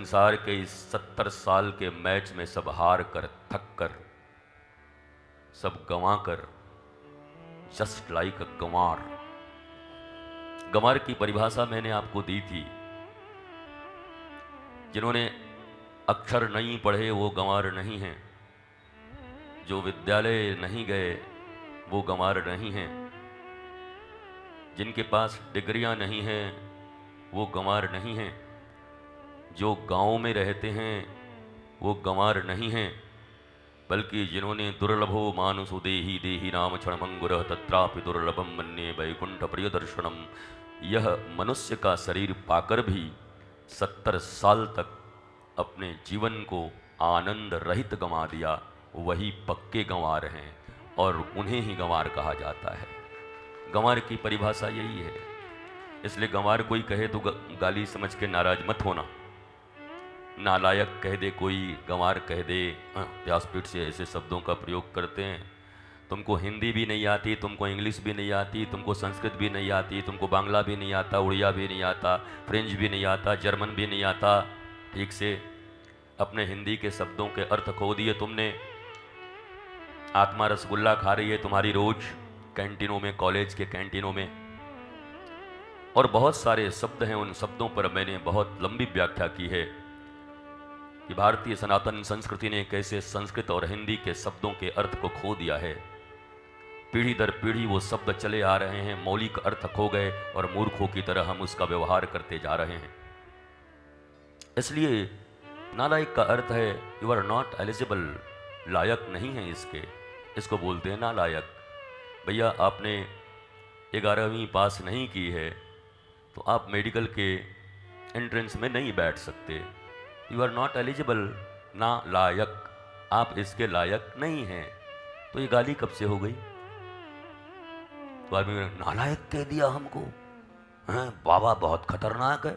संसार के इस 70 साल के मैच में सब हार कर, थक कर, सब गंवा कर, जस्ट लाइक अ गंवार। गंवार की परिभाषा मैंने आपको दी थी। जिन्होंने अक्षर नहीं पढ़े वो गंवार नहीं हैं, जो विद्यालय नहीं गए वो गंवार नहीं हैं, जिनके पास डिग्रियां नहीं हैं वो गंवार नहीं हैं, जो गाँव में रहते हैं वो गंवार नहीं हैं, बल्कि जिन्होंने दुर्लभो मानुषो देहि देहि नाम क्षणभंगुरः तत्रापि दुर्लभम मन्ये वैकुंठ प्रिय दर्शनम, यह मनुष्य का शरीर पाकर भी 70 साल तक अपने जीवन को आनंद रहित गंवा दिया, वही पक्के गंवार हैं और उन्हें ही गंवार कहा जाता है। गंवार की परिभाषा यही है। इसलिए गंवार कोई कहे तो गाली समझ के नाराज मत होना। नालायक कह दे कोई, गंवार कह दे, व्यासपीठ से ऐसे शब्दों का प्रयोग करते हैं। तुमको हिंदी भी नहीं आती, तुमको इंग्लिश भी नहीं आती, तुमको संस्कृत भी नहीं आती, तुमको बांग्ला भी नहीं आता, उड़िया भी नहीं आता, फ्रेंच भी नहीं आता, जर्मन भी नहीं आता, ठीक से अपने हिंदी के शब्दों के अर्थ खो दिए तुमने। आत्मा रसगुल्ला खा रही है तुम्हारी रोज कैंटीनों में, कॉलेज के कैंटीनों में, और बहुत सारे शब्द हैं। उन शब्दों पर मैंने बहुत लंबी व्याख्या की है कि भारतीय सनातन संस्कृति ने कैसे संस्कृत और हिंदी के शब्दों के अर्थ को खो दिया है। पीढ़ी दर पीढ़ी वो शब्द चले आ रहे हैं, मौलिक अर्थ खो गए और मूर्खों की तरह हम उसका व्यवहार करते जा रहे हैं। इसलिए नालायक का अर्थ है यू आर नॉट एलिजिबल, लायक नहीं है इसको बोलते हैं नालायक। भैया आपने 11वीं पास नहीं की है तो आप मेडिकल के एंट्रेंस में नहीं बैठ सकते। यू आर नॉट एलिजिबल, ना लायक, आप इसके लायक नहीं हैं। तो ये गाली कब से हो गई? तो आदमी ने नालायक कह दिया हमको, हैं बाबा बहुत खतरनाक है,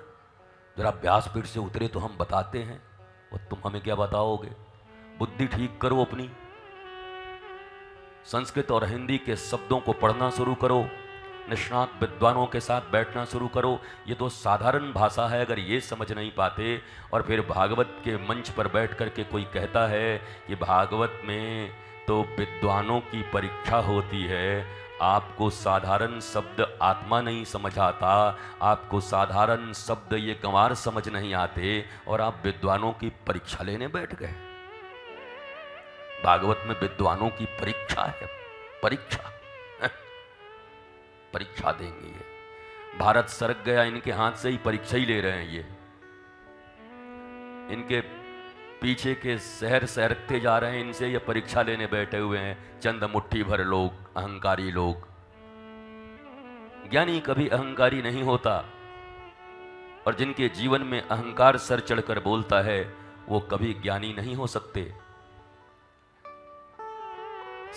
जरा व्यासपीठ से उतरे तो हम बताते हैं। और तुम हमें क्या बताओगे? बुद्धि ठीक करो अपनी, संस्कृत और हिंदी के शब्दों को पढ़ना शुरू करो, निष्णात विद्वानों के साथ बैठना शुरू करो। ये तो साधारण भाषा है, अगर ये समझ नहीं पाते और फिर भागवत के मंच पर बैठ कर के कोई कहता है कि भागवत में तो विद्वानों की परीक्षा होती है, आपको साधारण शब्द आत्मा नहीं समझ आता, आपको साधारण शब्द ये गंवार समझ नहीं आते और आप विद्वानों की परीक्षा लेने बैठ गए। भागवत में विद्वानों की परीक्षा है, परीक्षा परीक्षा देंगे ये। भारत सरक गया, इनके हाथ से ही परीक्षा ही ले रहे हैं ये। इनके पीछे के शहर सरकते जा रहे हैं, इनसे ये परीक्षा लेने बैठे हुए हैं चंद मुट्ठी भर लोग, अहंकारी लोग। ज्ञानी कभी अहंकारी नहीं होता, और जिनके जीवन में अहंकार सर चढ़कर बोलता है वो कभी ज्ञानी नहीं हो सकते।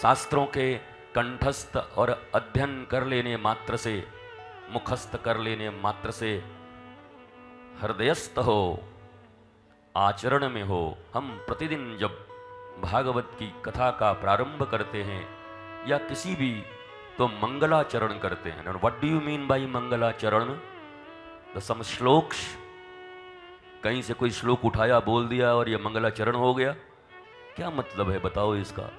शास्त्रों के कंठस्थ और अध्ययन कर लेने मात्र से, मुखस्थ कर लेने मात्र से हृदयस्थ हो, आचरण में हो। हम प्रतिदिन जब भागवत की कथा का प्रारंभ करते हैं या किसी भी, तो मंगलाचरण करते हैं। What do you mean by मंगलाचरण? द सम श्लोक्स, कहीं से कोई श्लोक उठाया बोल दिया और यह मंगलाचरण हो गया, क्या मतलब है बताओ इसका?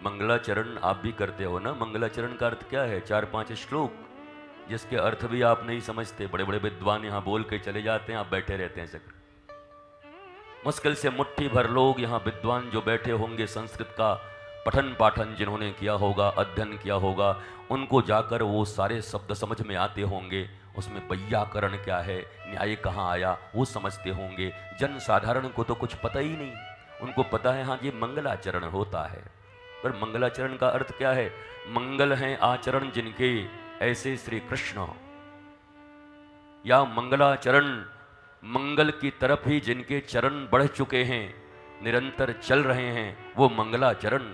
मंगलाचरण आप भी करते हो ना? मंगलाचरण का अर्थ क्या है? 4-5 श्लोक जिसके अर्थ भी आप नहीं समझते। बड़े बड़े विद्वान यहां बोल के चले जाते हैं, आप बैठे रहते हैं सकते। मुश्किल से मुट्ठी भर लोग यहाँ विद्वान जो बैठे होंगे, संस्कृत का पठन पाठन जिन्होंने किया होगा, अध्ययन किया होगा, उनको जाकर वो सारे शब्द समझ में आते होंगे। उसमें वैयाकरण क्या है, न्याय कहाँ आया, वो समझते होंगे। जन साधारण को तो कुछ पता ही नहीं, उनको पता है हाँ ये मंगलाचरण होता है। पर मंगलाचरण का अर्थ क्या है? मंगल हैं आचरण जिनके, ऐसे श्री कृष्ण, या मंगलाचरण, मंगल की तरफ ही जिनके चरण बढ़ चुके हैं, निरंतर चल रहे हैं, वो मंगलाचरण।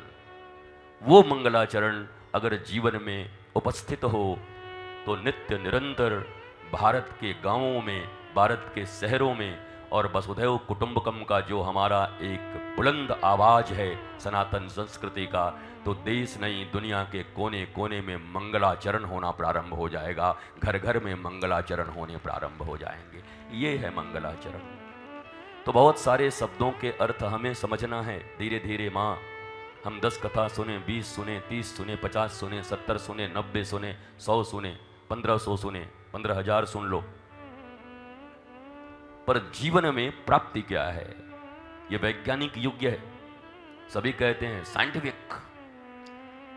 वो मंगलाचरण अगर जीवन में उपस्थित हो तो नित्य निरंतर भारत के गांवों में, भारत के शहरों में और वसुधैव कुटुंबकम का जो हमारा एक बुलंद आवाज है सनातन संस्कृति का, तो देश नहीं दुनिया के कोने कोने में मंगलाचरण होना प्रारंभ हो जाएगा, घर घर में मंगलाचरण होने प्रारंभ हो जाएंगे। ये है मंगलाचरण। तो बहुत सारे शब्दों के अर्थ हमें समझना है धीरे धीरे। माँ, हम 10 कथा सुने, 20 सुने, 30 सुने, 50 सुने, 70 सुने, 90 सुने, 100 सुने, 1500 सुने, 15,000 सुन लो, पर जीवन में प्राप्ति क्या है? ये वैज्ञानिक युग है। सभी कहते हैं साइंटिफिक,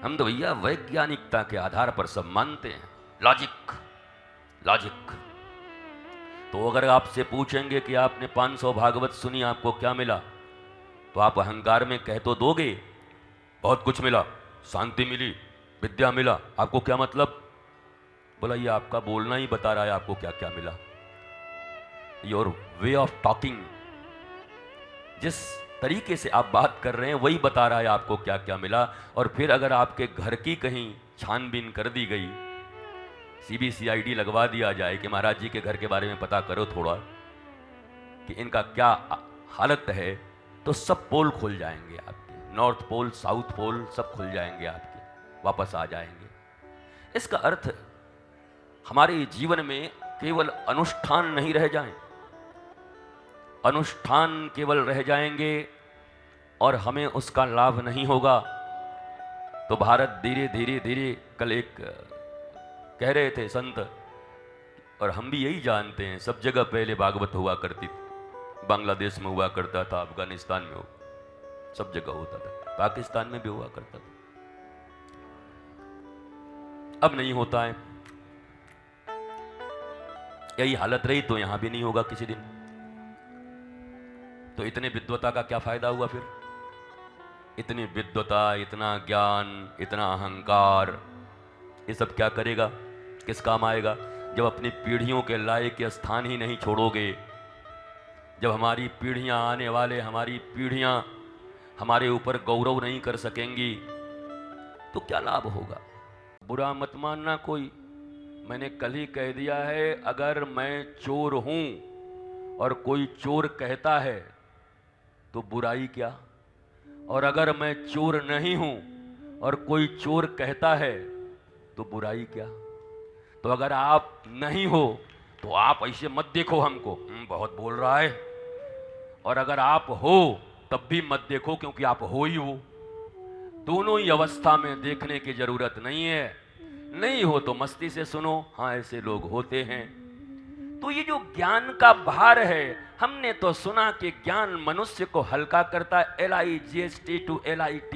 हम तो भैया वैज्ञानिकता के आधार पर सब मानते हैं, लॉजिक लॉजिक। तो अगर आपसे पूछेंगे कि आपने 500 भागवत सुनी, आपको क्या मिला, तो आप अहंकार में कह तो दोगे बहुत कुछ मिला, शांति मिली, विद्या मिला। आपको क्या मतलब? बोला ये आपका बोलना ही बता रहा है आपको क्या क्या मिला। योर वे ऑफ टॉकिंग, जिस तरीके से आप बात कर रहे हैं वही बता रहा है आपको क्या क्या मिला। और फिर अगर आपके घर की कहीं छानबीन कर दी गई, CBCID लगवा दिया जाए कि महाराज जी के घर के बारे में पता करो थोड़ा कि इनका क्या हालत है, तो सब पोल खुल जाएंगे आपके, नॉर्थ पोल, साउथ पोल सब खुल जाएंगे आपके, वापस आ जाएंगे। इसका अर्थ हमारे जीवन में केवल अनुष्ठान नहीं रह जाएं, अनुष्ठान केवल रह जाएंगे और हमें उसका लाभ नहीं होगा। तो भारत धीरे धीरे धीरे, कल एक कह रहे थे संत, और हम भी यही जानते हैं, सब जगह पहले भागवत हुआ करती थी। बांग्लादेश में हुआ करता था, अफगानिस्तान में हो, सब जगह होता था, पाकिस्तान में भी हुआ करता था। अब नहीं होता है। यही हालत रही तो यहां भी नहीं होगा किसी दिन। तो इतने विद्वता का क्या फायदा हुआ फिर? इतनी विद्वता, इतना ज्ञान, इतना अहंकार, ये सब क्या करेगा, किस काम आएगा? जब अपनी पीढ़ियों के लायक के स्थान ही नहीं छोड़ोगे, जब हमारी पीढ़ियां, आने वाले हमारी पीढ़ियां हमारे ऊपर गौरव नहीं कर सकेंगी, तो क्या लाभ होगा? बुरा मत मानना कोई, मैंने कल ही कह दिया है, अगर मैं चोर हूं और कोई चोर कहता है तो बुराई क्या, और अगर मैं चोर नहीं हूं और कोई चोर कहता है तो बुराई क्या। तो अगर आप नहीं हो तो आप ऐसे मत देखो हमको, बहुत बोल रहा है, और अगर आप हो तब भी मत देखो, क्योंकि आप हो ही हो। दोनों ही अवस्था में देखने की जरूरत नहीं है। नहीं हो तो मस्ती से सुनो, हाँ ऐसे लोग होते हैं। तो ये जो ज्ञान का भार है, हमने तो सुना कि ज्ञान मनुष्य को हल्का करता है, LIGHT to LIT,